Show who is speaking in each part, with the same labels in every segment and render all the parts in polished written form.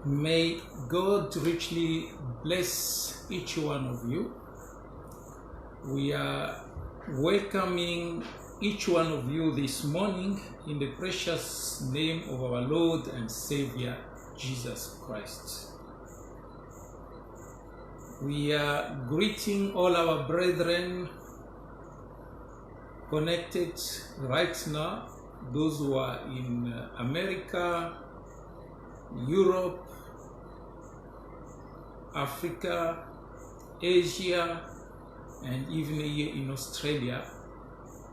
Speaker 1: May God richly bless each one of you. We are welcoming each one of you this morning in the precious name of our Lord and Savior, Jesus Christ. We are greeting all our brethren connected right now, those who are in America, Europe, Africa, Asia, and even here in Australia.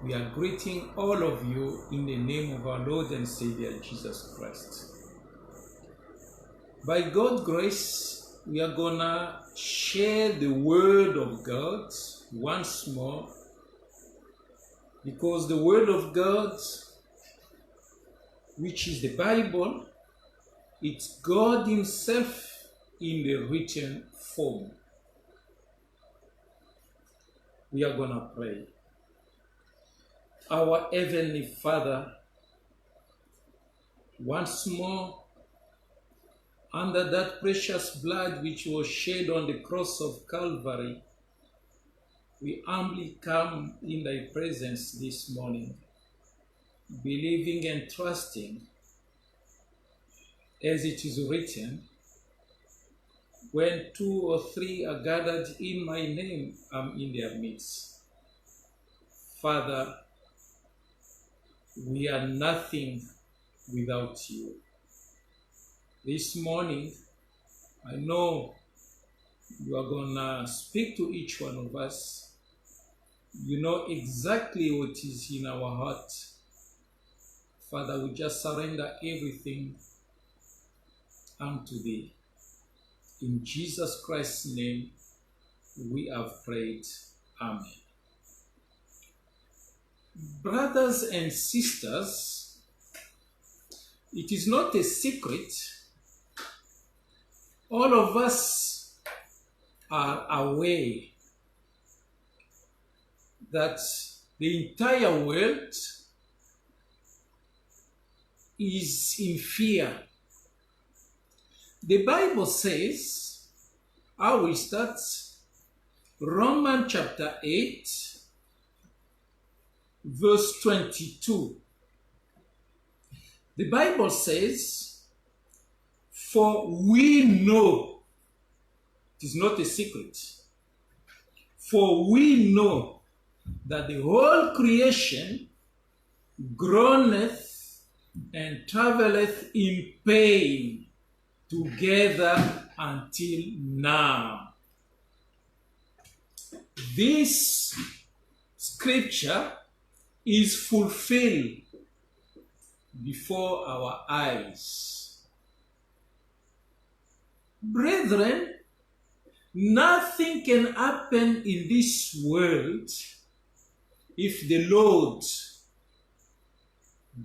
Speaker 1: We are greeting all of you in the name of our Lord and Savior Jesus Christ. By God's grace, we are gonna share the Word of God once more, because the Word of God, which is the Bible, it's God Himself in the written form. We are going to pray. Our Heavenly Father, once more, under that precious blood which was shed on the cross of Calvary, we humbly come in Thy presence this morning, believing and trusting, as it is written, when 2 or 3 are gathered in my name, I'm in their midst. Father, we are nothing without you. This morning, I know you are going to speak to each one of us. You know exactly what is in our heart. Father, we just surrender everything unto Thee. In Jesus Christ's name, we have prayed. Amen. Brothers and sisters, it is not a secret. All of us are aware that the entire world is in fear. The Bible says, I will start Romans chapter 8, verse 22. The Bible says, for we know, it is not a secret, for we know that the whole creation groaneth and travaileth in pain together until now. This scripture is fulfilled before our eyes. Brethren, nothing can happen in this world if the Lord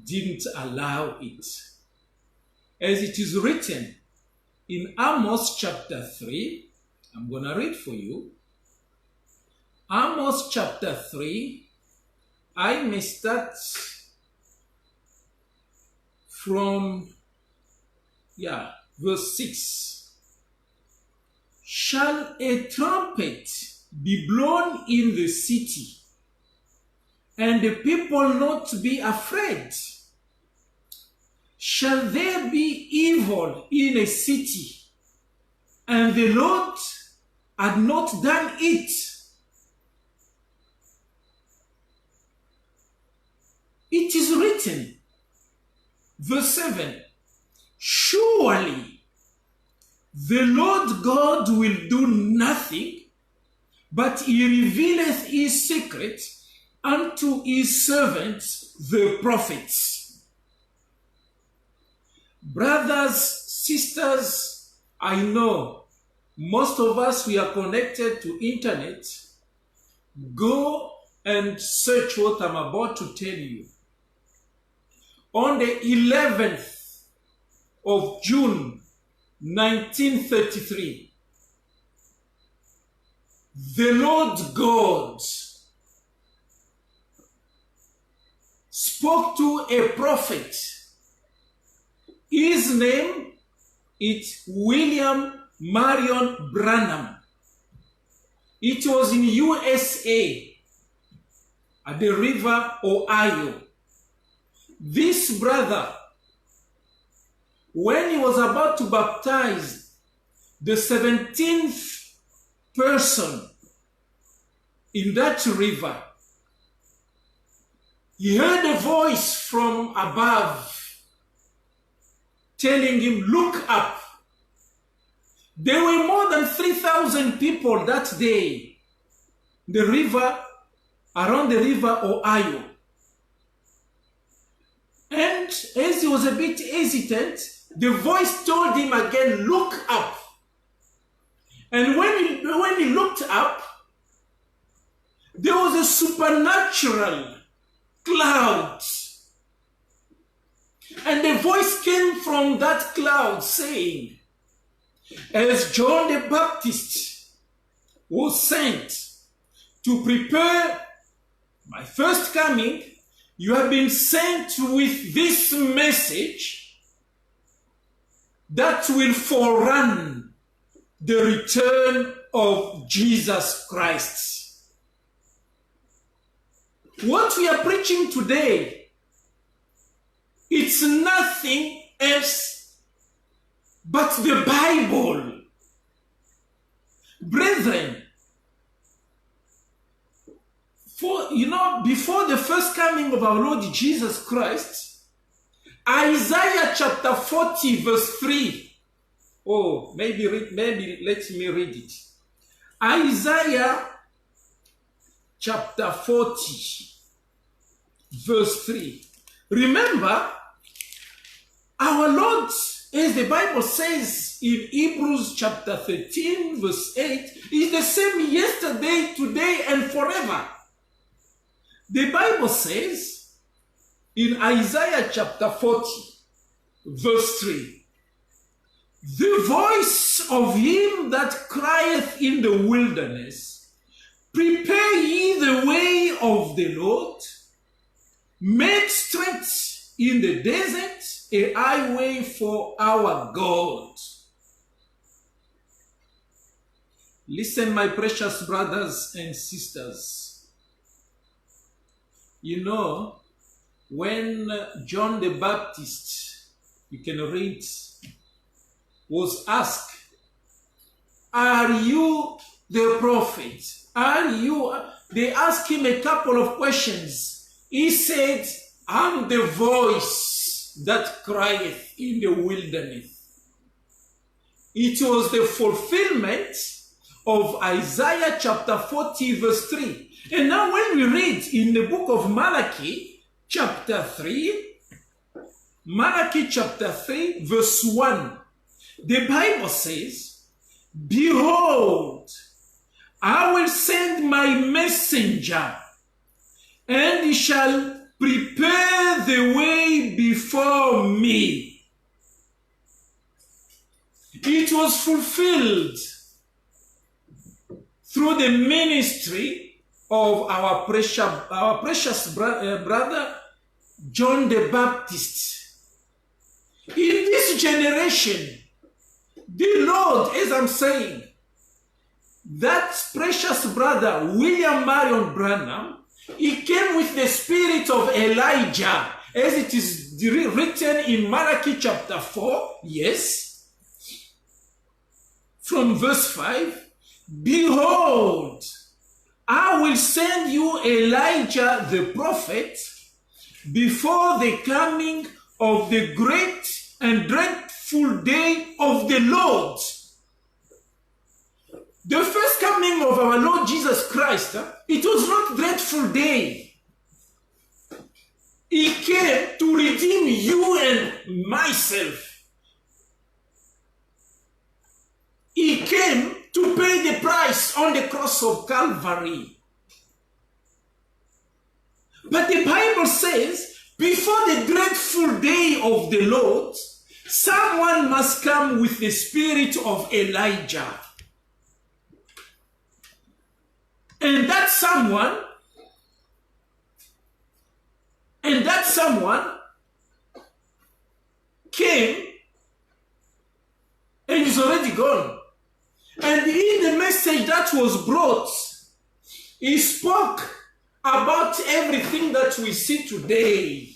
Speaker 1: didn't allow it. As it is written in Amos chapter 3, I'm going to read for you. Amos chapter 3, I may start from, verse 6. Shall a trumpet be blown in the city, and the people not be afraid? Shall there be evil in a city, and the Lord had not done it? It is written, verse 7, surely the Lord God will do nothing, but He revealeth His secret unto His servants, the prophets. Brothers, sisters, I know most of us, we are connected to internet. Go and search what I'm about to tell you. On the 11th of June, 1933, the Lord God spoke to a prophet. His name It's William Marion Branham. It was in USA at the river Ohio. This brother, when he was about to baptize the 17th person in that river, he heard a voice from above telling him, "Look up." There were more than 3,000 people that day, around the river Ohio. And as he was a bit hesitant, the voice told him again, "Look up." And when he looked up, there was a supernatural cloud. And the voice came from that cloud saying, "As John the Baptist was sent to prepare my first coming, you have been sent with this message that will forerun the return of Jesus Christ." What we are preaching today, it's nothing else but the Bible. Brethren, before the first coming of our Lord Jesus Christ, Isaiah chapter 40 verse 3. Maybe let me read it. Isaiah chapter 40 verse 3. Remember, our Lord, as the Bible says in Hebrews chapter 13 verse 8, is the same yesterday, today, and forever. The Bible says in Isaiah chapter 40 verse 3, "The voice of him that crieth in the wilderness, prepare ye the way of the Lord, make straight in the desert a highway for our God." Listen, my precious brothers and sisters. When John the Baptist, you can read, was asked, "Are you the prophet? They asked him a couple of questions. He said, "I'm the voice that crieth in the wilderness." It was the fulfillment of Isaiah chapter 40 verse 3. And now when we read in the book of Malachi chapter 3, verse 1, the Bible says, "Behold, I will send my messenger, and he shall prepare the way before me." It was fulfilled through the ministry of our precious brother John the Baptist. In this generation, the Lord, as I'm saying, that precious brother William Marion Branham, he came with the spirit of Elijah, as it is written in Malachi chapter 4, yes, from verse 5, "Behold, I will send you Elijah the prophet before the coming of the great and dreadful day of the Lord." The first coming of our Lord Jesus Christ, it was not dreadful day. He came to redeem you and myself. He came to pay the price on the cross of Calvary. But the Bible says, before the dreadful day of the Lord, someone must come with the spirit of Elijah. And that someone came gone. And in the message that was brought, he spoke about everything that we see today.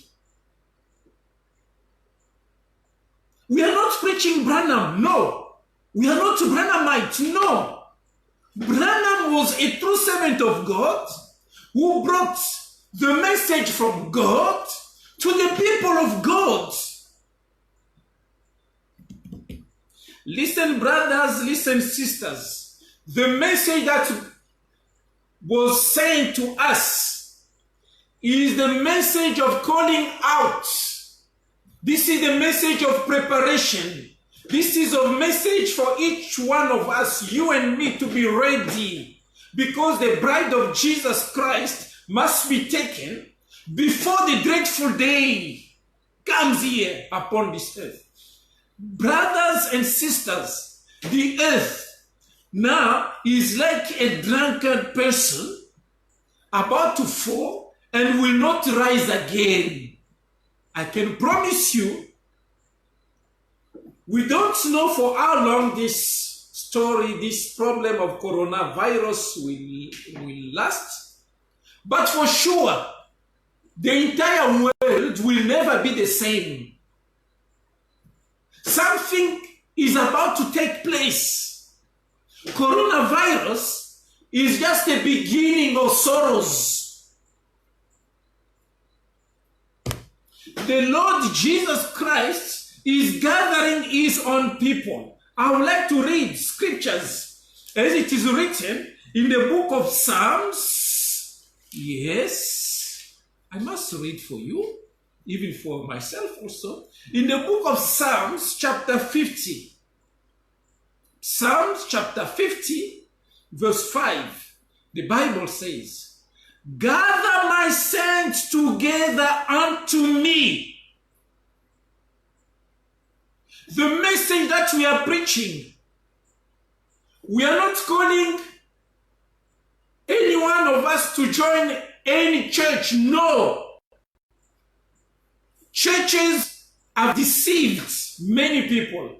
Speaker 1: We are not preaching Branham, no. We are not Branhamite, no. Branham was a true servant of God who brought the message from God to the people of God. Listen, brothers, listen, sisters. The message that was sent to us is the message of calling out. This is the message of preparation. This is a message for each one of us, you and me, to be ready, because the bride of Jesus Christ must be taken before the dreadful day comes here upon this earth. Brothers and sisters, the earth now is like a drunkard person about to fall and will not rise again. I can promise you, we don't know for how long this story, this problem of coronavirus will last, but for sure, the entire world will never be the same. Something is about to take place. Coronavirus is just the beginning of sorrows. The Lord Jesus Christ is gathering his own people. I would like to read scriptures as it is written in the book of Psalms. Yes, I must read for you, even for myself also. In the book of Psalms, chapter 50. Psalms chapter 50, verse 5. The Bible says, "Gather my saints together unto me." The message that we are preaching, we are not calling any one of us to join any church. No. Churches have deceived many people.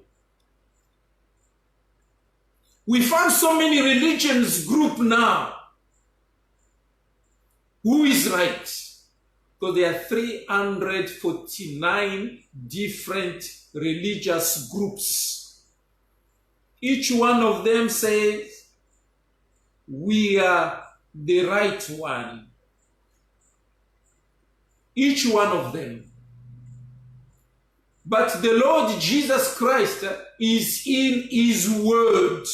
Speaker 1: We found so many religions group now. Who is right? Because there are 349 different religious groups. Each one of them says, we are the right one. Each one of them. But the Lord Jesus Christ is in his word.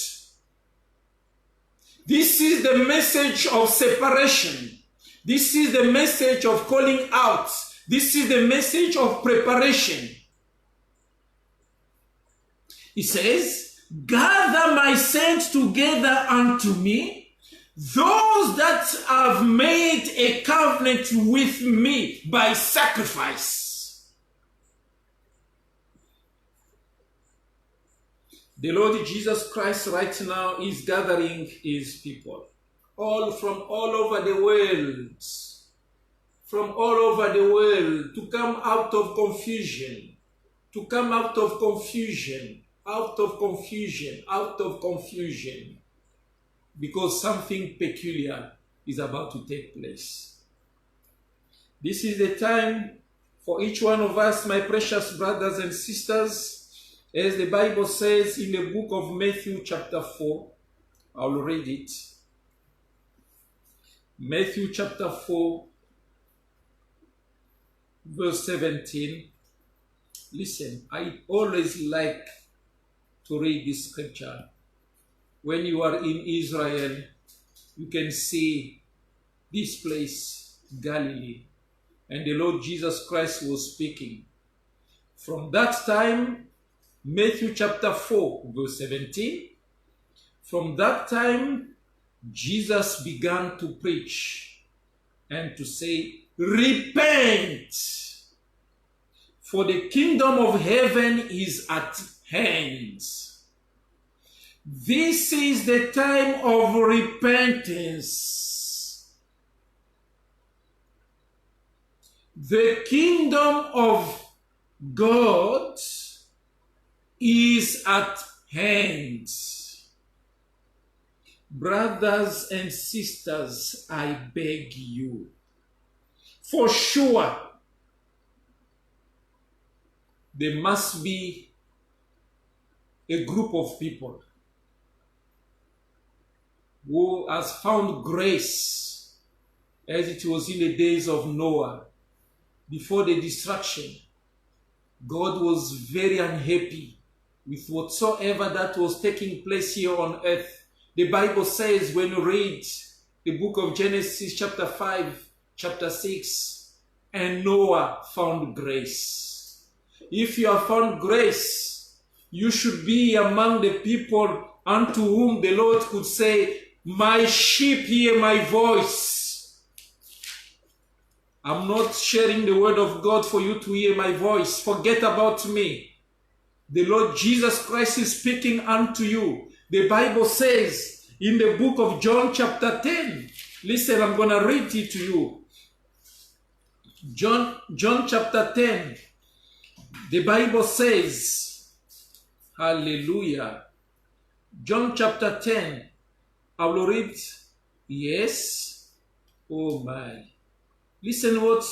Speaker 1: This is the message of separation. This is the message of calling out. This is the message of preparation. He says, "Gather my saints together unto me, those that have made a covenant with me by sacrifice." The Lord Jesus Christ right now is gathering his people. From all over the world, from all over the world, to come out of confusion, to come out of confusion, out of confusion, out of confusion, because something peculiar is about to take place. This is the time for each one of us, my precious brothers and sisters, as the Bible says in the book of Matthew chapter 4, I'll read it. Matthew chapter 4, verse 17. Listen, I always like to read this scripture. When you are in Israel, you can see this place, Galilee. And the Lord Jesus Christ was speaking. From that time, Matthew chapter 4, verse 17, from that time, Jesus began to preach and to say, "Repent, for the kingdom of heaven is at hand." This is the time of repentance. The kingdom of God is at hands. Brothers and sisters, I beg you, for sure, there must be a group of people who has found grace as it was in the days of Noah. Before the destruction, God was very unhappy with whatsoever that was taking place here on earth. The Bible says, when you read the book of Genesis chapter 5, chapter 6, and Noah found grace. If you have found grace, you should be among the people unto whom the Lord could say, my sheep hear my voice. I'm not sharing the word of God for you to hear my voice. Forget about me. The Lord Jesus Christ is speaking unto you. The Bible says in the book of John chapter 10, listen, I'm going to read it to you. John chapter 10, the Bible says, hallelujah. John chapter 10, I will read, yes, oh my. Listen what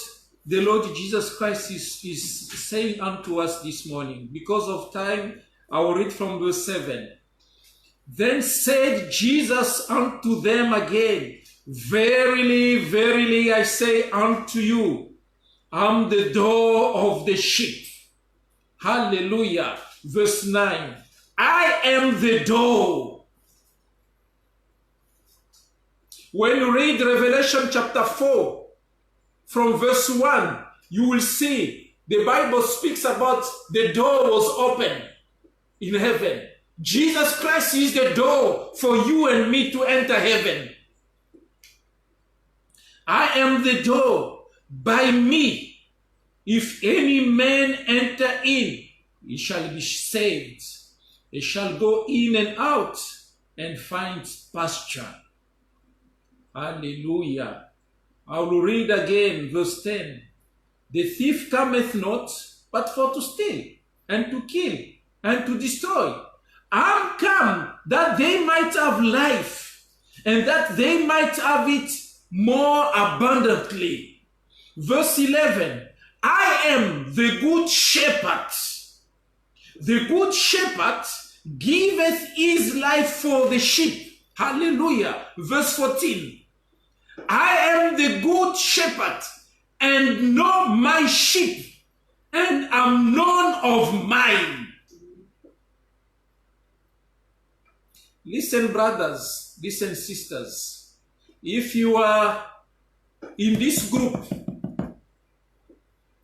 Speaker 1: the Lord Jesus Christ is saying unto us this morning. Because of time, I will read from verse 7. Then said Jesus unto them again, verily, verily, I say unto you, I'm the door of the sheep. Hallelujah. Verse 9. I am the door. When you read Revelation chapter 4, from verse 1, you will see the Bible speaks about the door was open in heaven. Jesus Christ is the door for you and me to enter heaven. I am the door. By me, if any man enter in, he shall be saved. He shall go in and out and find pasture. Hallelujah. I will read again verse 10. The thief cometh not, but for to steal, and to kill, and to destroy. I am come that they might have life, and that they might have it more abundantly. Verse 11. I am the good shepherd. The good shepherd giveth his life for the sheep. Hallelujah. Verse 14. I am the good shepherd, and know my sheep, and am known of mine. Listen, brothers, listen, sisters. If you are in this group,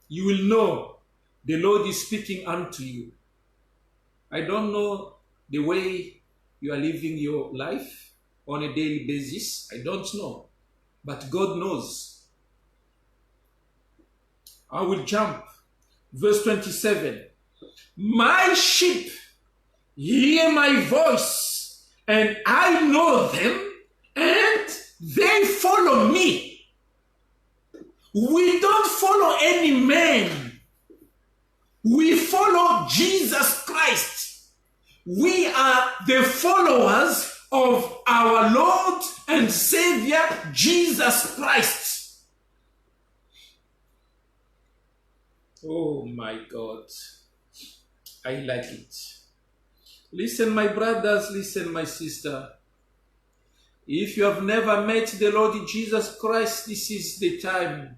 Speaker 1: you will know the Lord is speaking unto you. I don't know the way you are living your life on a daily basis. I don't know. But God knows. I will jump. Verse 27. My sheep hear my voice, and I know them, and they follow me. We don't follow any man. We follow Jesus Christ. We are the followers of our Lord and Savior Jesus Christ. Oh my God. I like it. Listen, my brothers, listen, my sister. If you have never met the Lord Jesus Christ, this is the time.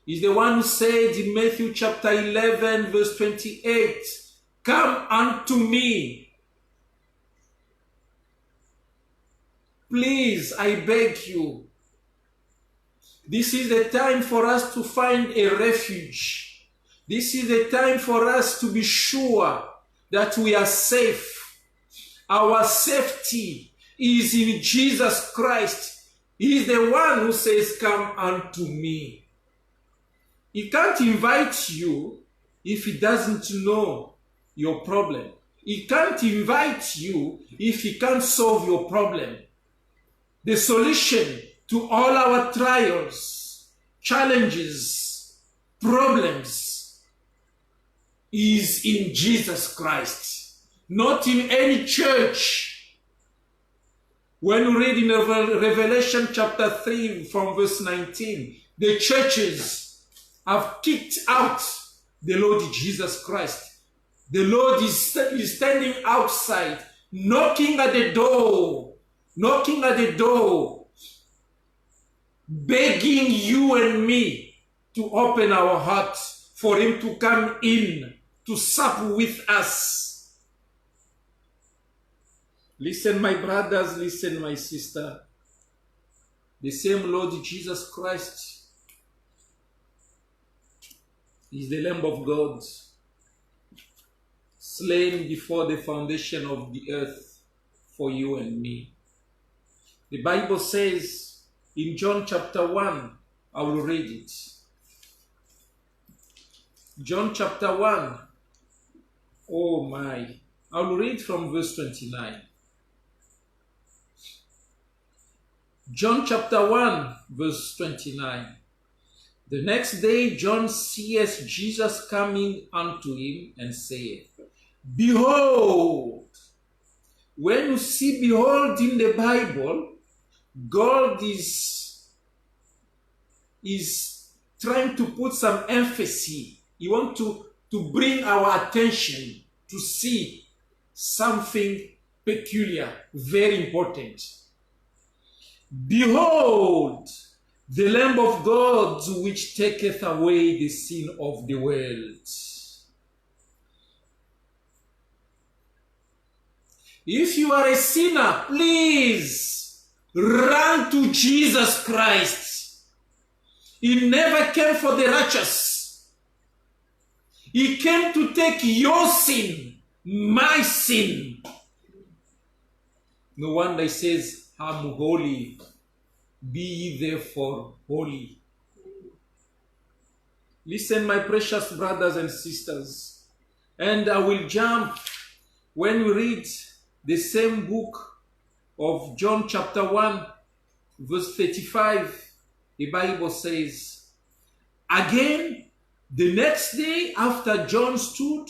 Speaker 1: He's the one who said in Matthew chapter 11, verse 28, come unto me. Please, I beg you. This is the time for us to find a refuge. This is the time for us to be sure that we are safe. Our safety is in Jesus Christ. He is the one who says, come unto me. He can't invite you if he doesn't know your problem. He can't invite you if he can't solve your problem. The solution to all our trials, challenges, problems is in Jesus Christ. not in any church. When we read in Revelation chapter 3 from verse 19, the churches have kicked out the Lord Jesus Christ. The Lord is standing outside, knocking at the door, begging you and me to open our hearts for him to come in, to sup with us. Listen, my brothers, listen, my sister. The same Lord Jesus Christ is the Lamb of God, slain before the foundation of the earth for you and me. The Bible says in John chapter 1, I will read it. John chapter 1, oh my, I will read from verse 29. John chapter 1, verse 29. The next day John seeth Jesus coming unto him and saith, Behold. When you see behold in the Bible, God is trying to put some emphasis. He wants to bring our attention to see something peculiar, very important. Behold, the Lamb of God which taketh away the sin of the world. If you are a sinner, please run to Jesus Christ. He never came for the righteous. He came to take your sin, my sin. No wonder he says, I'm holy, be ye therefore holy. Listen, my precious brothers and sisters, and I will jump when we read the same book of John chapter 1, verse 35. The Bible says, Again, the next day after John stood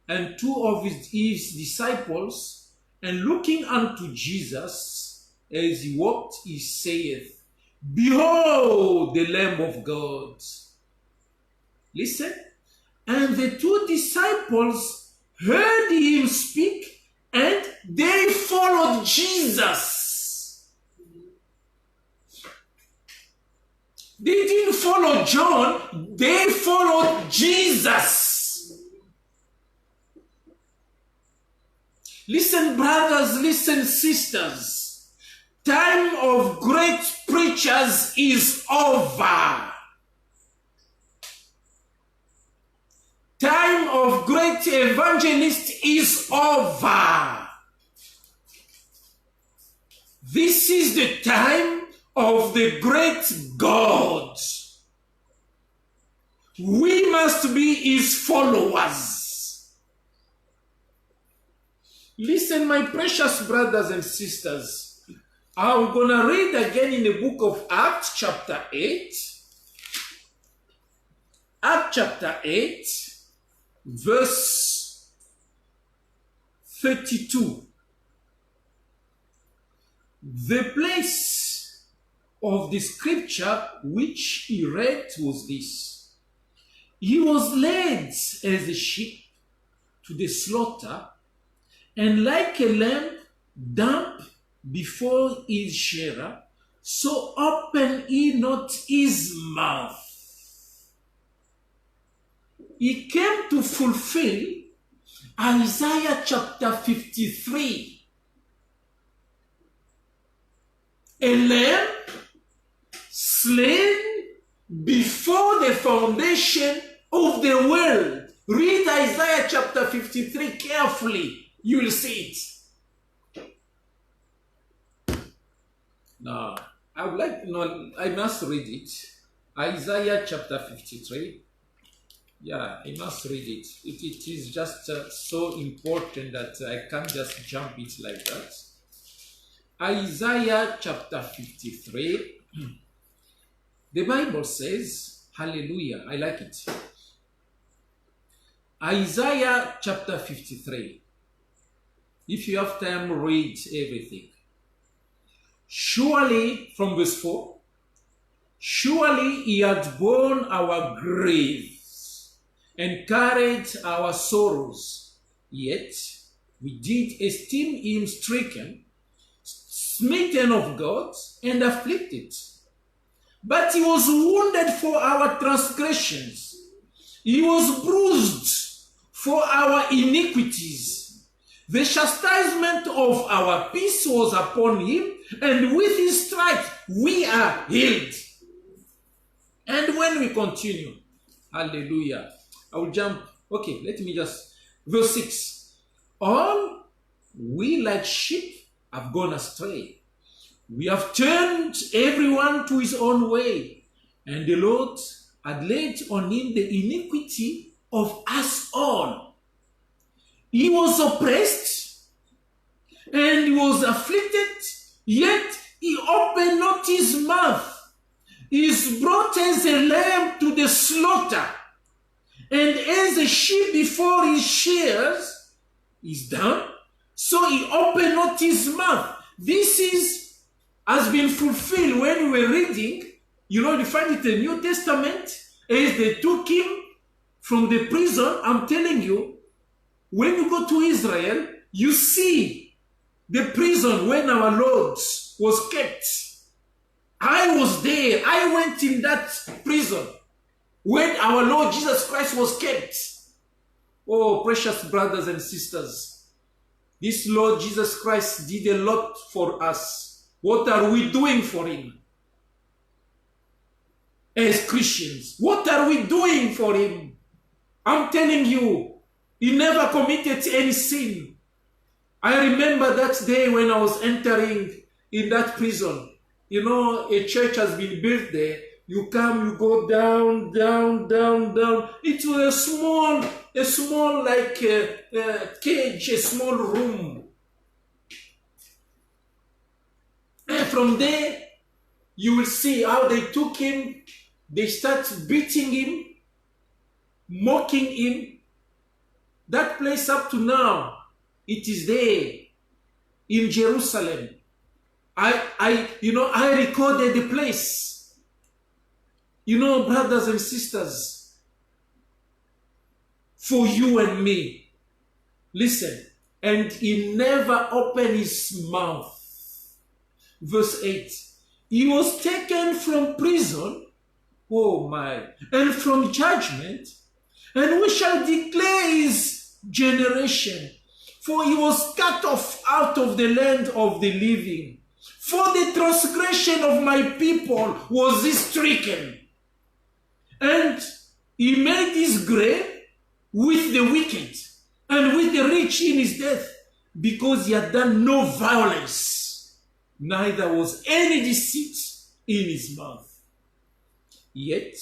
Speaker 1: and two of his disciples, and looking unto Jesus, as he walked, he saith, Behold the Lamb of God. Listen. And the two disciples heard him speak, and they followed Jesus. They didn't follow John, they followed Jesus. Listen, brothers, listen, sisters. Time of great preachers is over. Time of great evangelists is over. This is the time of the great God. We must be his followers. Listen, my precious brothers and sisters. I'm going to read again in the book of Acts chapter 8. Acts chapter 8, verse 32. The place of the scripture which he read was this. He was led as a sheep to the slaughter, and like a lamb dumb before his shearer, so opened he not his mouth. He came to fulfill Isaiah chapter 53. A lamb slain before the foundation of the world. Read Isaiah chapter 53 carefully. You will see it. Now, I must read it. Isaiah chapter 53. Yeah, I must read it. It is just so important that I can't just jump it like that. Isaiah chapter 53. The Bible says, hallelujah, I like it. Isaiah chapter 53. If you have time, read everything. Surely, from verse 4, surely he had borne our griefs and carried our sorrows, yet we did esteem him stricken, smitten of God, and afflicted. But he was wounded for our transgressions, he was bruised for our iniquities. The chastisement of our peace was upon him, and with his stripes we are healed. And when we continue, hallelujah, I will jump. Okay, let me just, verse 6. All we like sheep have gone astray. We have turned everyone to his own way, and the Lord had laid on him the iniquity of us all. He was oppressed and he was afflicted, yet he opened not his mouth. He is brought as a lamb to the slaughter, and as a sheep before his shears is dumb, so he opened not his mouth. This has been fulfilled when we were reading. You find it in the New Testament, as they took him from the prison. I'm telling you, when you go to Israel, you see the prison when our Lord was kept. I was there. I went in that prison when our Lord Jesus Christ was kept. Oh, precious brothers and sisters, this Lord Jesus Christ did a lot for us. What are we doing for him? As Christians, what are we doing for him? I'm telling you, he never committed any sin. I remember that day when I was entering in that prison. A church has been built there. You come, you go down, down, down, down. It was a small like cage, a small room. And from there, you will see how they took him. They start beating him, mocking him. That place up to now, it is there in Jerusalem. I recorded the place. Brothers and sisters, for you and me. Listen, and he never opened his mouth. Verse 8, he was taken from prison, oh my, and from judgment, and we shall declare his generation. For he was cut off out of the land of the living. For the transgression of my people was he stricken. And he made his grave with the wicked and with the rich in his death, because he had done no violence, neither was any deceit in his mouth. Yet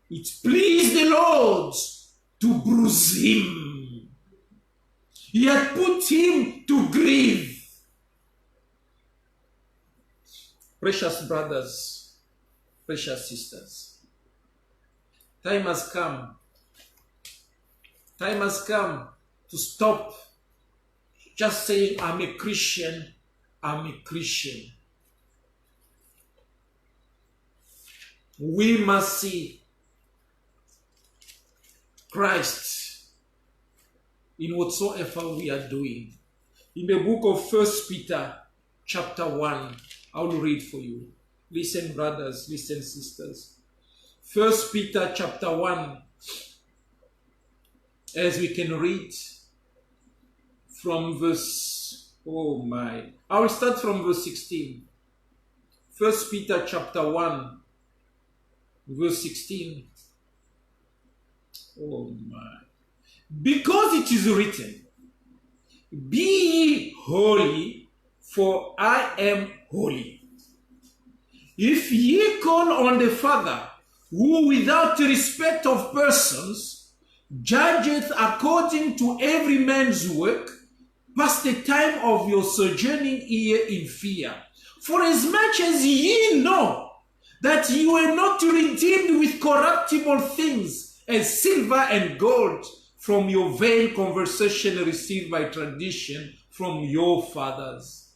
Speaker 1: it pleased the Lord to bruise him. He had put him to grief. Precious brothers, precious sisters, time has come. Time has come to stop just saying, I'm a Christian, I'm a Christian. We must see Christ in whatsoever we are doing. In the book of 1 Peter chapter 1, I will read for you. Listen, brothers, listen, sisters. 1 Peter chapter 1, as we can read from verse, I will start from verse 16. 1 Peter chapter 1, verse 16. Oh my. Because it is written, be ye holy, for I am holy. If ye call on the Father, who without respect of persons judgeth according to every man's work, pass the time of your sojourning here in fear. For as much as ye know that ye were not redeemed with corruptible things, as silver and gold, from your vain conversation received by tradition from your fathers,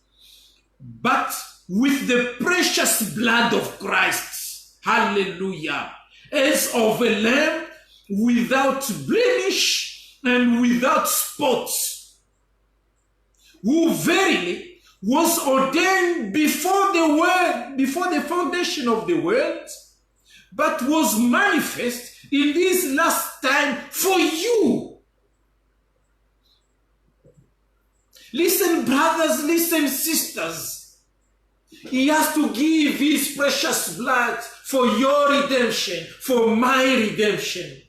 Speaker 1: but with the precious blood of Christ, hallelujah, as of a lamb without blemish and without spot, who verily was ordained before the foundation of the world, but was manifest in this last time for you. Listen, brothers, listen, sisters. He has to give his precious blood for your redemption, for my redemption.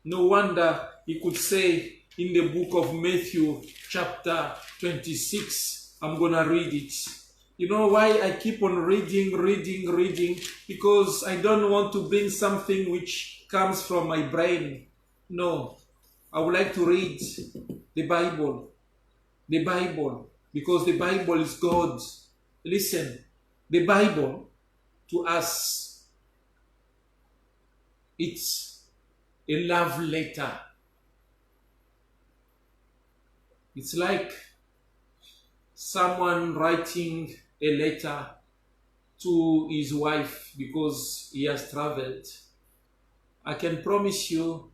Speaker 1: No wonder he could say in the book of Matthew, chapter 26, I'm going to read it. You know why I keep on reading? Because I don't want to bring something which comes from my brain. No, I would like to read the Bible. The Bible, because the Bible is God. Listen, the Bible to us, it's a love letter. It's like someone writing a letter to his wife because he has traveled. I can promise you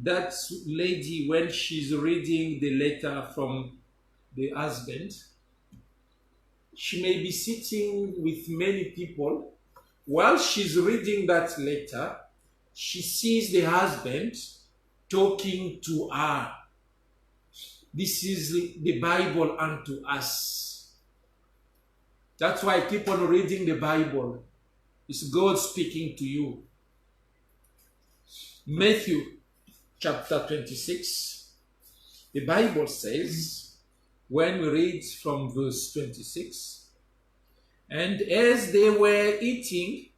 Speaker 1: that lady, when she's reading the letter from the husband, she may be sitting with many people. While she's reading that letter, she sees the husband talking to her. This is the Bible unto us. That's why I keep on reading the Bible. It's God speaking to you. Matthew chapter 26. The Bible says, when we read from verse 26, and as they were eating,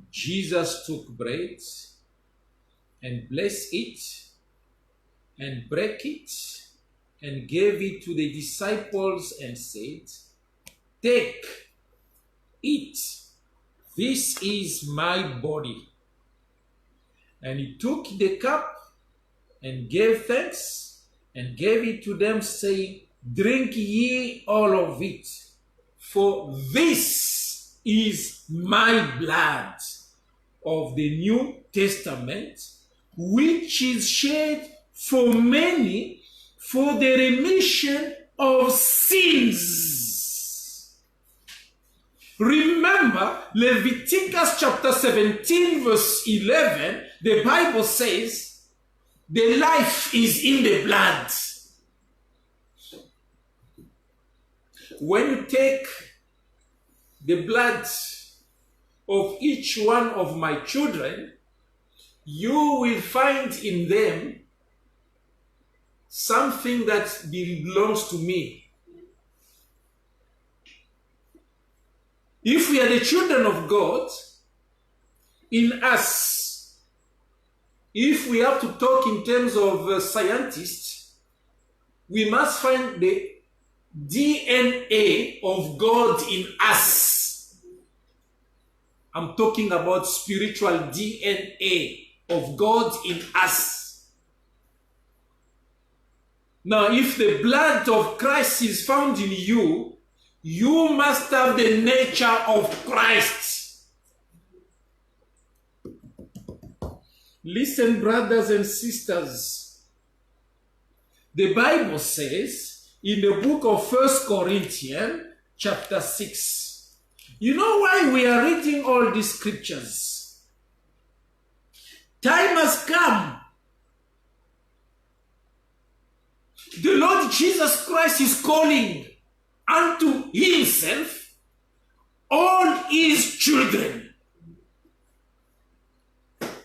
Speaker 1: Jesus took bread and blessed it and broke it and gave it to the disciples and said, take, eat, this is my body. And he took the cup and gave thanks and gave it to them, saying, drink ye all of it, for this is my blood of the New Testament, which is shed for many for the remission of sins. Remember, Leviticus chapter 17 verse 11, the Bible says, the life is in the blood. When you take the blood of each one of my children, you will find in them something that belongs to me. If we are the children of God, in us, if we have to talk in terms of scientists, we must find the DNA of God in us. I'm talking about spiritual DNA of God in us. Now, if the blood of Christ is found in you, you must have the nature of Christ. Listen, brothers and sisters. The Bible says in the book of 1 Corinthians chapter 6. You know why we are reading all these scriptures? Time has come. The Lord Jesus Christ is calling unto himself all his children.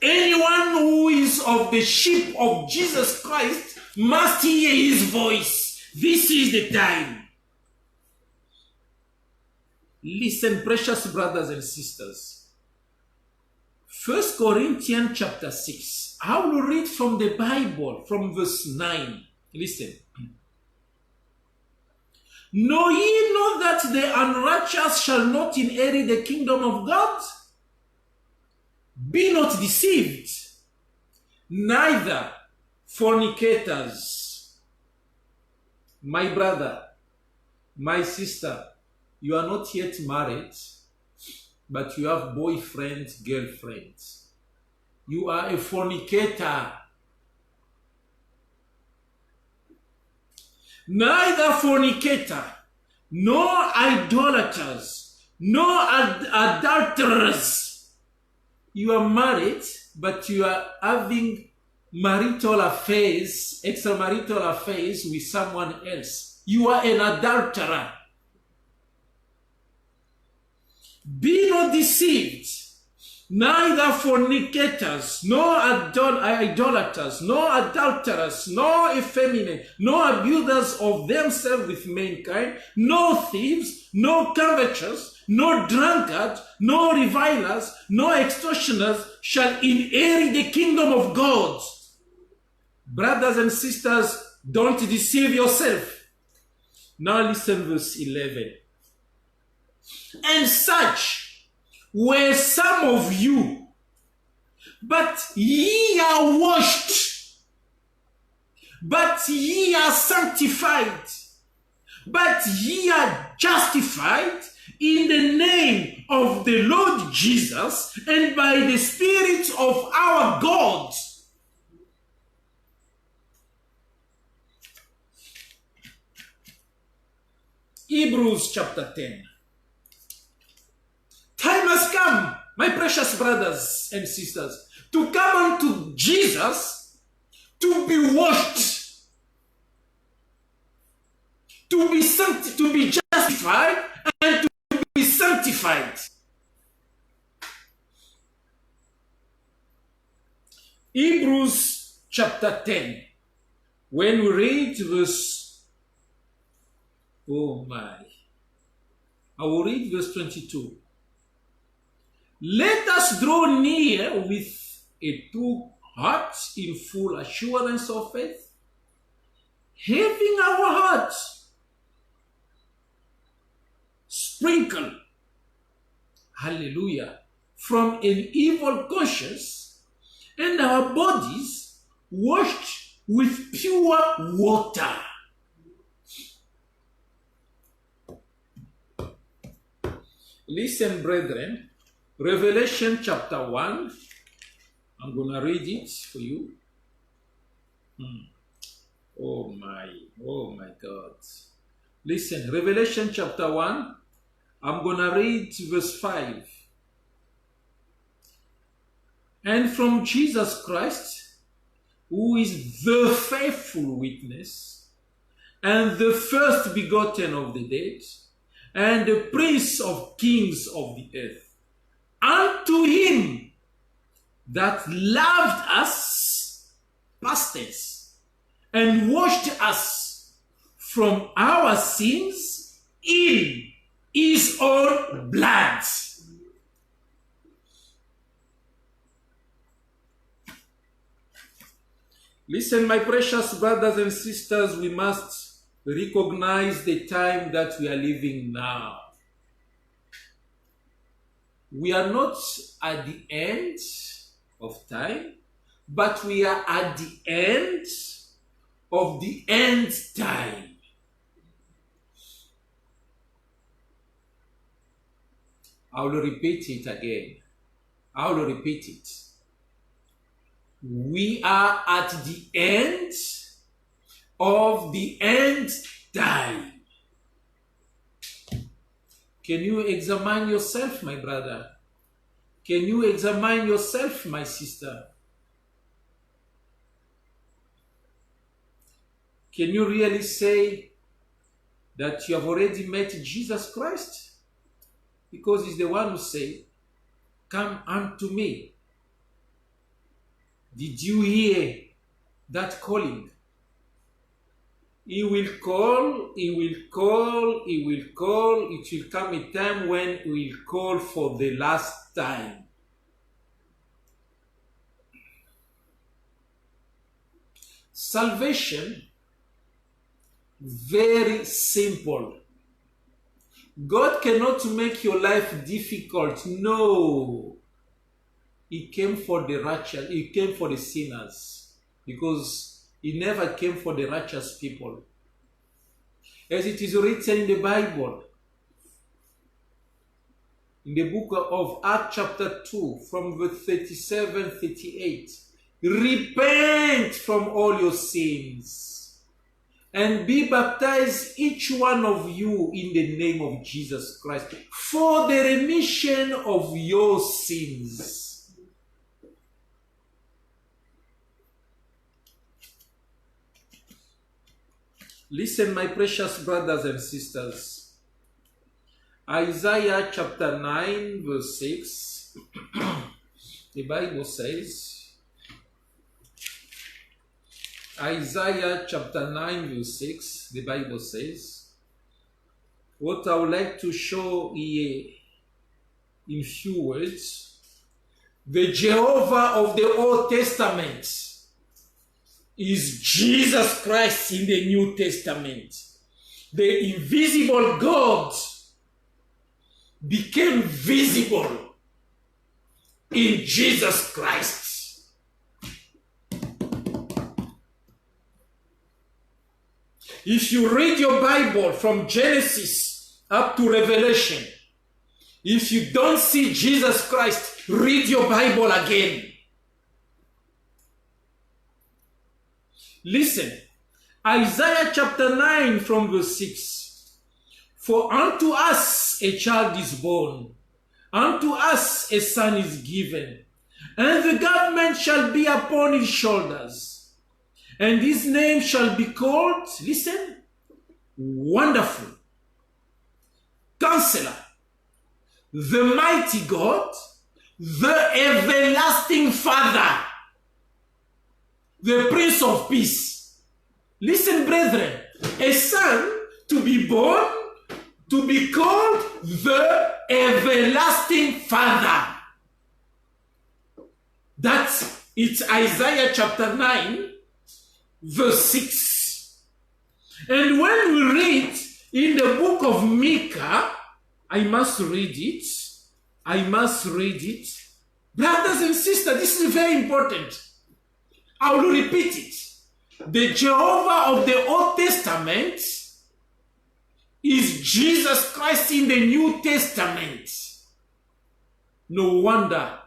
Speaker 1: Anyone who is of the sheep of Jesus Christ must hear his voice. This is the time. Listen, precious brothers and sisters. 1 Corinthians chapter 6. I will read from the Bible, from verse 9. Listen. Know ye not that the unrighteous shall not inherit the kingdom of God? Be not deceived, neither Fornicators, my brother, my sister, you are not yet married, but you have boyfriends, girlfriends. You are a fornicator. Neither fornicator, nor idolaters, nor adulterers. You are married, but you are having marital affairs, extramarital affairs with someone else. You are an adulterer. Be not deceived. Neither fornicators, nor idolaters, nor adulterers, nor effeminate, nor abusers of themselves with mankind, nor thieves, nor covetous, nor drunkards, nor revilers, nor extortioners shall inherit the kingdom of God. Brothers and sisters, don't deceive yourself. Now listen verse 11. And such were some of you, but ye are washed, but ye are sanctified, but ye are justified in the name of the Lord Jesus and by the Spirit of our God. Hebrews chapter 10. Time has come, my precious brothers and sisters, to come unto Jesus, to be washed, to be justified, and to be sanctified. Hebrews chapter 10. When we read verse, I will read verse 22. Let us draw near with a true heart in full assurance of faith, having our hearts sprinkled, hallelujah, from an evil conscience, and our bodies washed with pure water. Listen, brethren. Revelation chapter 1, I'm going to read it for you. Oh my God. Listen, Revelation chapter 1, I'm going to read verse 5. And from Jesus Christ, who is the faithful witness, and the first begotten of the dead, and the Prince of kings of the earth, unto him that loved us, past tense, and washed us from our sins in his own blood. Listen, my precious brothers and sisters, we must recognize the time that we are living now. We are not at the end of time, but we are at the end of the end time. I will repeat it again. I will repeat it. We are at the end of the end time. Can you examine yourself, my brother? Can you examine yourself, my sister? Can you really say that you have already met Jesus Christ? Because he's the one who said, "Come unto me." Did you hear that calling? He will call, he will call, he will call. It will come a time when he will call for the last time. Salvation, very simple. God cannot make your life difficult. No. He came for the righteous, he came for the sinners. Because He never came for the righteous people. As it is written in the Bible, in the book of Acts chapter 2, from verse 37, 38, repent from all your sins and be baptized, each one of you, in the name of Jesus Christ, for the remission of your sins. Listen, my precious brothers and sisters. Isaiah chapter 9, verse 6, the Bible says, Isaiah chapter 9, verse 6, the Bible says, what I would like to show here in few words, the Jehovah of the Old Testament is Jesus Christ in the New Testament. The invisible God became visible in Jesus Christ. If you read your Bible from Genesis up to Revelation, if you don't see Jesus Christ, read your Bible again. Listen, Isaiah chapter 9 from verse 6. For unto us a child is born, unto us a son is given, and the government shall be upon his shoulders, and his name shall be called, listen, Wonderful, Counselor, the Mighty God, the Everlasting Father, the Prince of Peace. Listen, brethren, a son to be born, to be called the Everlasting Father. That's it's Isaiah chapter 9, verse 6. And when we read in the book of Micah, I must read it. Brothers and sisters, this is very important. I will repeat it. The Jehovah of the Old Testament is Jesus Christ in the New Testament. No wonder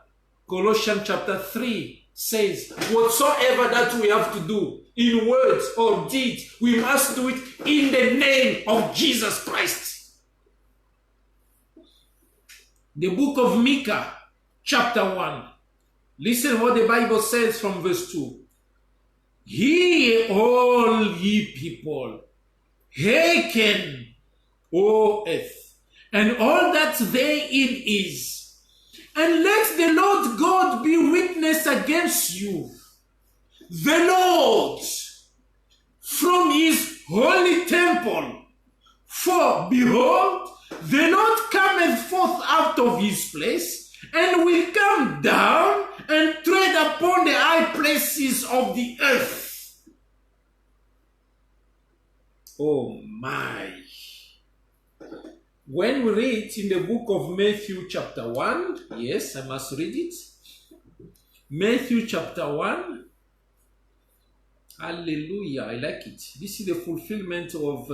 Speaker 1: Colossians chapter 3 says, whatsoever that we have to do in words or deed, we must do it in the name of Jesus Christ. The book of Micah chapter 1. Listen what the Bible says from verse 2. Hear all ye people, hearken, O earth, and all that therein is, and let the Lord God be witness against you, the Lord, from his holy temple. For behold, the Lord cometh forth out of his place, and will come down and tread upon the high places of the earth. Oh my. When we read in the book of Matthew chapter 1, yes, I must read it. Matthew chapter 1. Hallelujah, I like it. This is the fulfillment of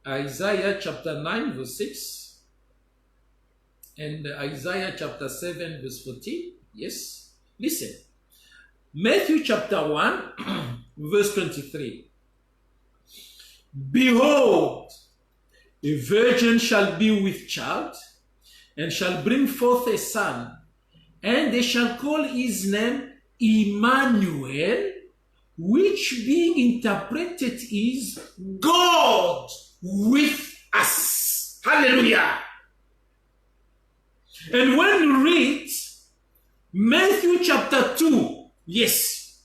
Speaker 1: Isaiah chapter 9 verse 6. And Isaiah chapter 7 verse 14. Yes. Listen. Matthew chapter 1 verse 23. Behold, a virgin shall be with child, and shall bring forth a son, and they shall call his name Emmanuel, which being interpreted is God with us. Hallelujah. And when you read Matthew chapter 2, yes,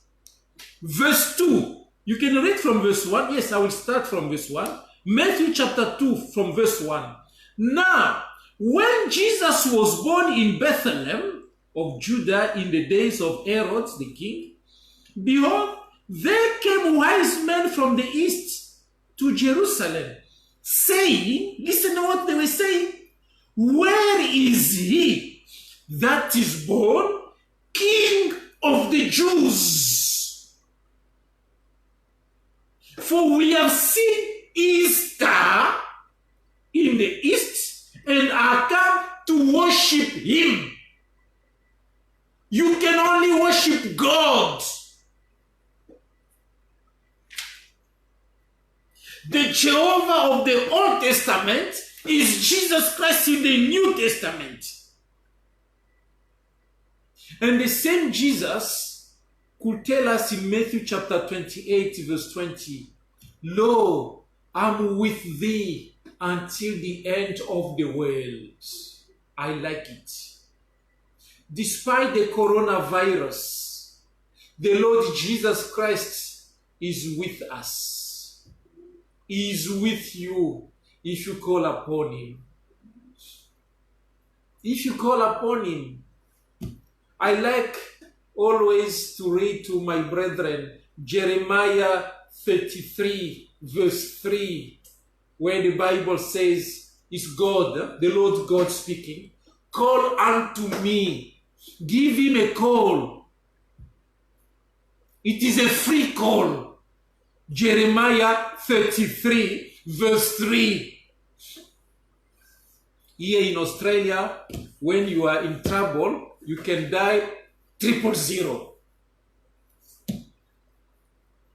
Speaker 1: verse 2, you can read from verse 1. Yes, I will start from verse 1. Matthew chapter 2 from verse 1. Now, when Jesus was born in Bethlehem of Judah in the days of Herod the king, behold, there came wise men from the east to Jerusalem, saying, listen to what they were saying, where is he that is born King of the Jews? For we have seen his star in the east and are come to worship him. You can only worship God. The Jehovah of the Old Testament is Jesus Christ in the New Testament. And the same Jesus could tell us in Matthew chapter 28 verse 20, Lo, I'm with thee until the end of the world. I like it. Despite the coronavirus, the Lord Jesus Christ is with us. He is with you if you call upon him. If you call upon him, I like always to read to my brethren Jeremiah 33 verse 3, where the Bible says, it's God, the Lord God speaking, call unto me. Give him a call. It is a free call. Jeremiah 33 verse 3. Here in Australia, when you are in trouble, you can die 000.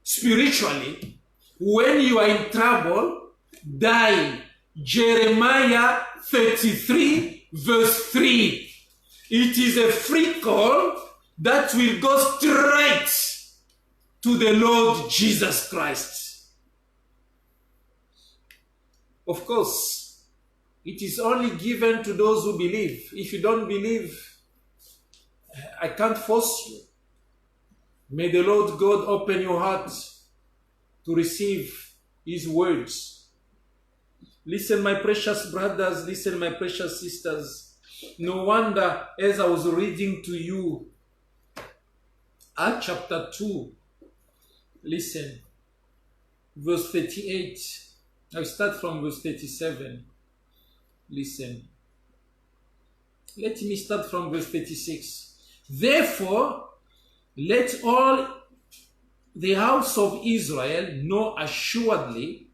Speaker 1: Spiritually, when you are in trouble, die. Jeremiah 33 verse 3. It is a free call that will go straight to the Lord Jesus Christ. Of course, it is only given to those who believe. If you don't believe, I can't force you. May the Lord God open your heart to receive his words. Listen, my precious brothers, listen, my precious sisters. No wonder, as I was reading to you, Acts chapter 2, listen, verse 38. I'll start from verse 37. Listen. Let me start from verse 36. Therefore, let all the house of Israel know assuredly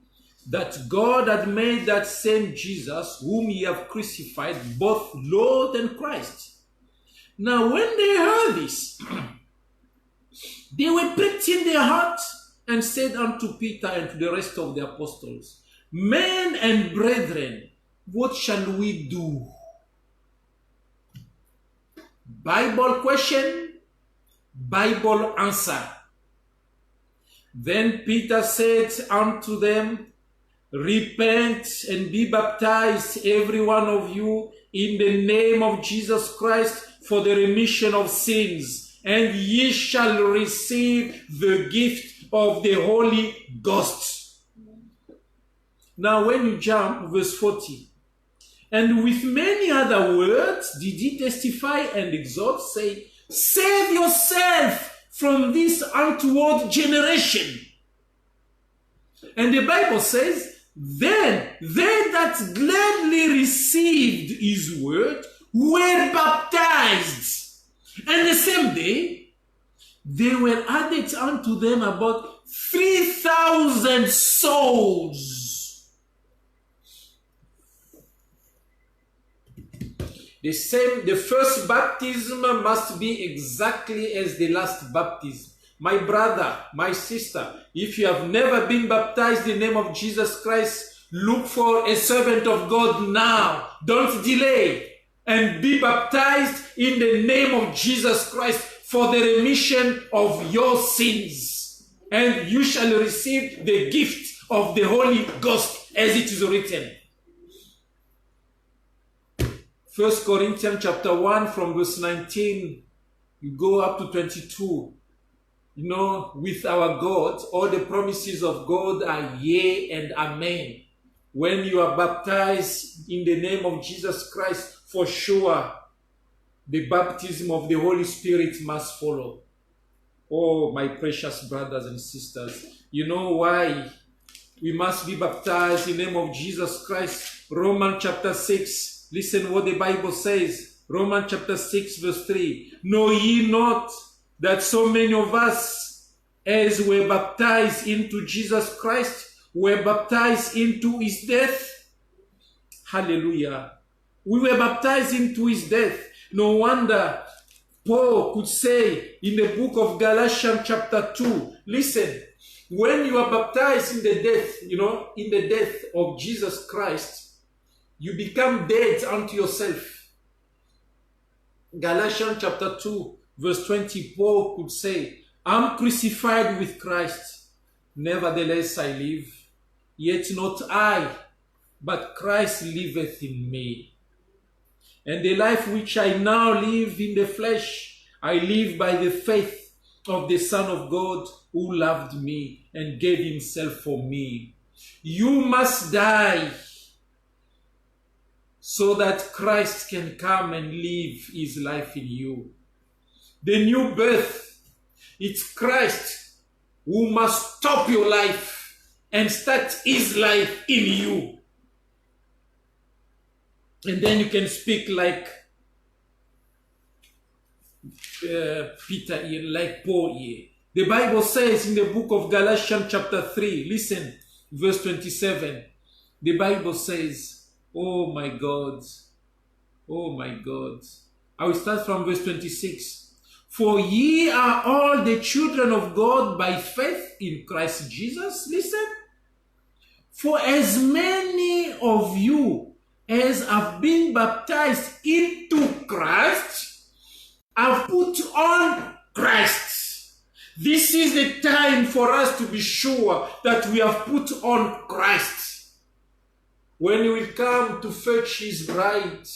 Speaker 1: that God had made that same Jesus, whom ye have crucified, both Lord and Christ. Now, when they heard this, they were pricked in their heart and said unto Peter and to the rest of the apostles, Men and brethren, what shall we do? Bible question, Bible answer. Then Peter said unto them, Repent and be baptized, every one of you, in the name of Jesus Christ for the remission of sins, and ye shall receive the gift of the Holy Ghost. Now when you jump, verse 40, and with many other words did he testify and exhort, say, Save yourself from this untoward generation. And the Bible says, Then they that gladly received his word were baptized. And the same day, there were added unto them about 3,000 souls. The first baptism must be exactly as the last baptism. My brother, my sister, if you have never been baptized in the name of Jesus Christ, look for a servant of God now. Don't delay. And be baptized in the name of Jesus Christ for the remission of your sins. And you shall receive the gift of the Holy Ghost as it is written. 1 Corinthians chapter 1 from verse 19, you go up to 22. You know, with our God, all the promises of God are yea and amen. When you are baptized in the name of Jesus Christ, for sure, the baptism of the Holy Spirit must follow. Oh, my precious brothers and sisters, you know why we must be baptized in the name of Jesus Christ? Romans chapter 6. Listen what the Bible says. Romans chapter 6 verse 3. Know ye not that so many of us as we're baptized into Jesus Christ, we're baptized into his death. Hallelujah. We were baptized into his death. No wonder Paul could say in the book of Galatians chapter 2, listen, when you are baptized in the death, in the death of Jesus Christ, you become dead unto yourself. Galatians chapter 2, verse 20, Paul could say, I'm crucified with Christ. Nevertheless I live, yet not I, but Christ liveth in me. And the life which I now live in the flesh, I live by the faith of the Son of God who loved me and gave himself for me. You must die so that Christ can come and live his life in you. The new birth, it's Christ who must stop your life and start his life in you. And then you can speak like Peter here, like Paul here. The Bible says in the book of Galatians chapter 3, listen, verse 27. The Bible says, oh my God, I will start from verse 26. For ye are all the children of God by faith in Christ Jesus. Listen. For as many of you as have been baptized into Christ, have put on Christ. This is the time for us to be sure that we have put on Christ. When he will come to fetch his bride,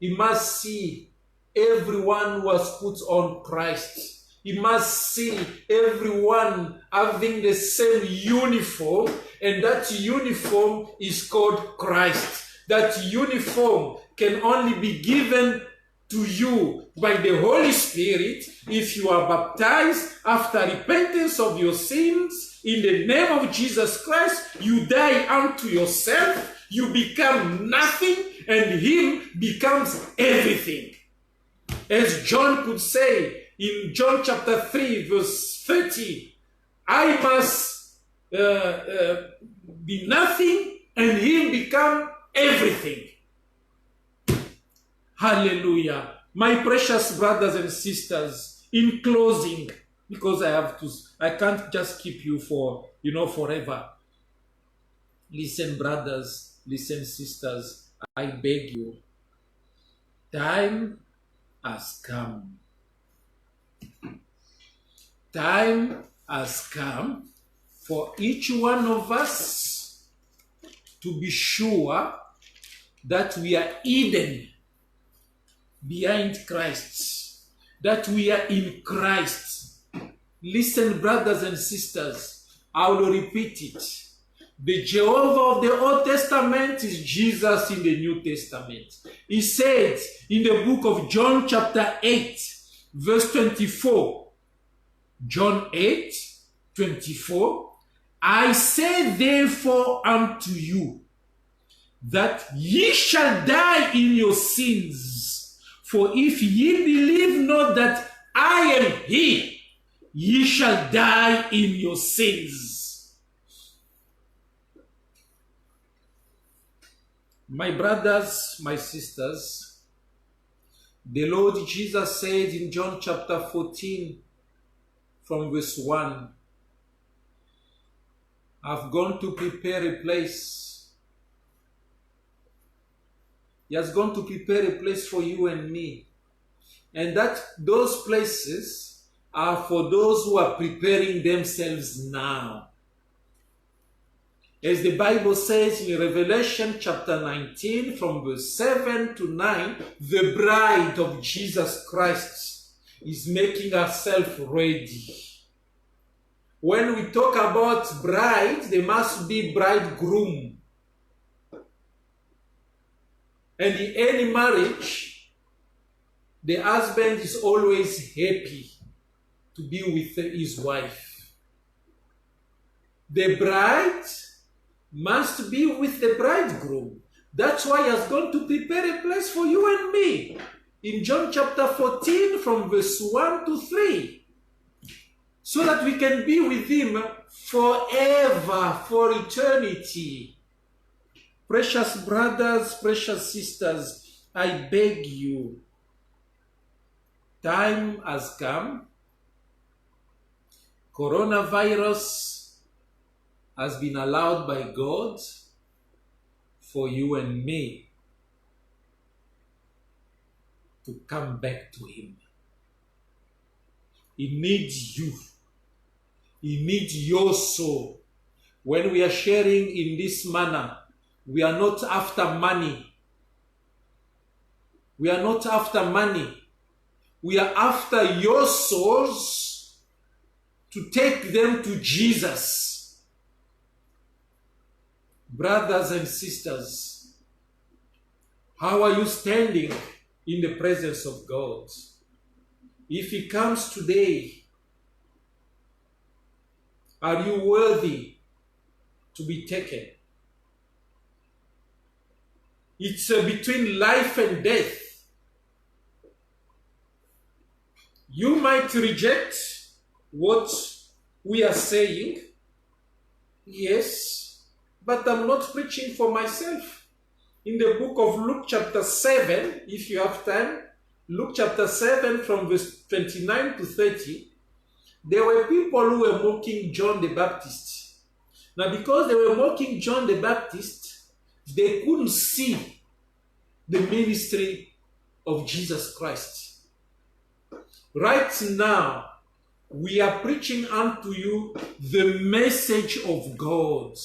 Speaker 1: he must see everyone who has put on Christ. He must see everyone having the same uniform, and that uniform is called Christ. That uniform can only be given to you by the Holy Spirit if you are baptized after repentance of your sins in the name of Jesus Christ. You die unto yourself, you become nothing, and him becomes everything. As John could say in John chapter 3 verse 30, I must be nothing and him become everything. Hallelujah. My precious brothers and sisters, in closing, because I can't just keep you for, forever. Listen, brothers, listen, sisters, I beg you. Time has come. Time has come for each one of us to be sure that we are hidden behind Christ, that we are in Christ. Listen, brothers and sisters, I will repeat it. The Jehovah of the Old Testament is Jesus in the New Testament. He said in the book of John chapter 8, verse 24, John 8, 24, I say therefore unto you, that ye shall die in your sins. For if ye believe not that I am he, ye shall die in your sins. My brothers, my sisters, the Lord Jesus said in John chapter 14, from verse 1, I've gone to prepare a place. He has gone to prepare a place for you and me. And that those places are for those who are preparing themselves now. As the Bible says in Revelation chapter 19, from verse 7 to 9, the bride of Jesus Christ is making herself ready. When we talk about bride, there must be bridegroom. And in any marriage, the husband is always happy to be with his wife. The bride must be with the bridegroom. That's why he has gone to prepare a place for you and me. In John chapter 14, from verse 1 to 3. so that we can be with him forever, for eternity. Precious brothers, precious sisters, I beg you, time has come. Coronavirus has been allowed by God for you and me to come back to him. He needs you. He needs your soul. When we are sharing in this manner, we are not after money. We are not after money. We are after your souls to take them to Jesus. Brothers and sisters, how are you standing in the presence of God? If he comes today, are you worthy to be taken? It's between life and death. You might reject what we are saying, yes, but I'm not preaching for myself. In the book of Luke chapter 7, if you have time, Luke chapter 7 from verse 29 to 30, there were people who were mocking John the Baptist. Now, because they were mocking John the Baptist, they couldn't see the ministry of Jesus Christ. Right now, we are preaching unto you the message of God.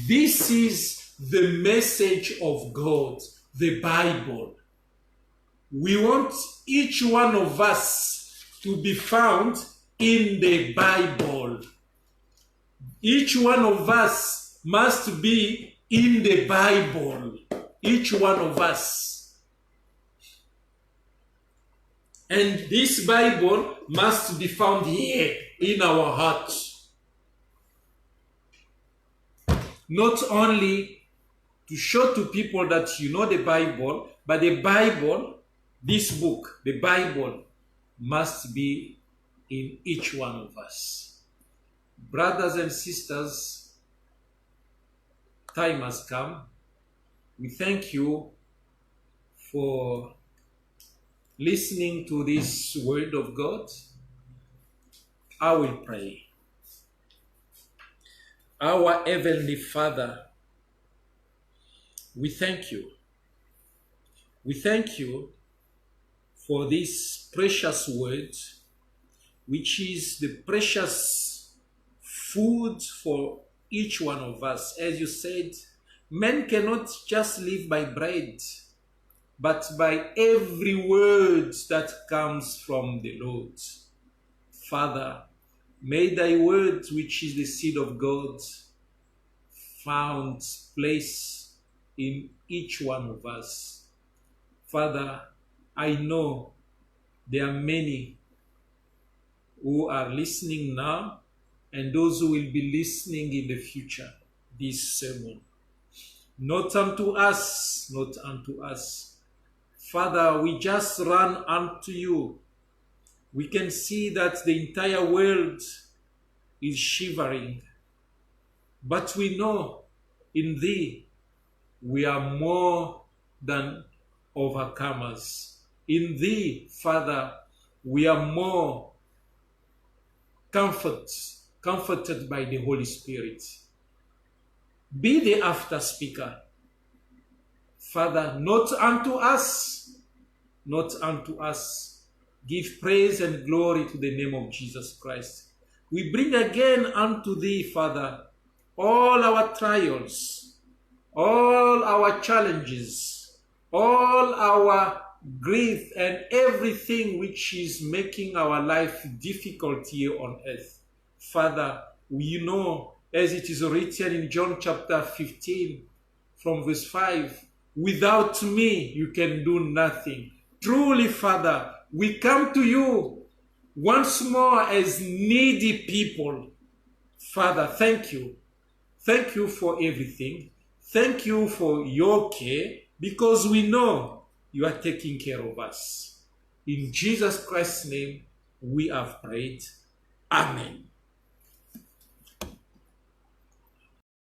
Speaker 1: This is the message of God, the Bible. We want each one of us to be found in the Bible. Each one of us must be in the Bible. Each one of us. And this Bible must be found here in our hearts. Not only to show to people that you know the Bible, but the Bible, this book, the Bible, must be in each one of us. Brothers and sisters, time has come. We thank you for listening to this word of God. I will pray. Our Heavenly Father, we thank you. We thank you for this precious word, which is the precious food for each one of us. As you said, men cannot just live by bread, but by every word that comes from the Lord. Father, may thy word, which is the seed of God, found place in each one of us. Father, I know there are many who are listening now and those who will be listening in the future, this sermon. Not unto us, not unto us. Father, we just run unto you. We can see that the entire world is shivering. But we know in thee we are more than overcomers. In thee, Father, we are more comforted by the Holy Spirit. Be the after speaker. Father, not unto us, not unto us. Give praise and glory to the name of Jesus Christ. We bring again unto thee, Father, all our trials, all our challenges, all our grief and everything which is making our life difficult here on earth. Father, we know, as it is written in John chapter 15 from verse 5, without me you can do nothing. Truly, Father, we come to you once more as needy people. Father, thank you. Thank you for everything. Thank you for your care, because we know you are taking care of us. In Jesus Christ's name, we have prayed. Amen.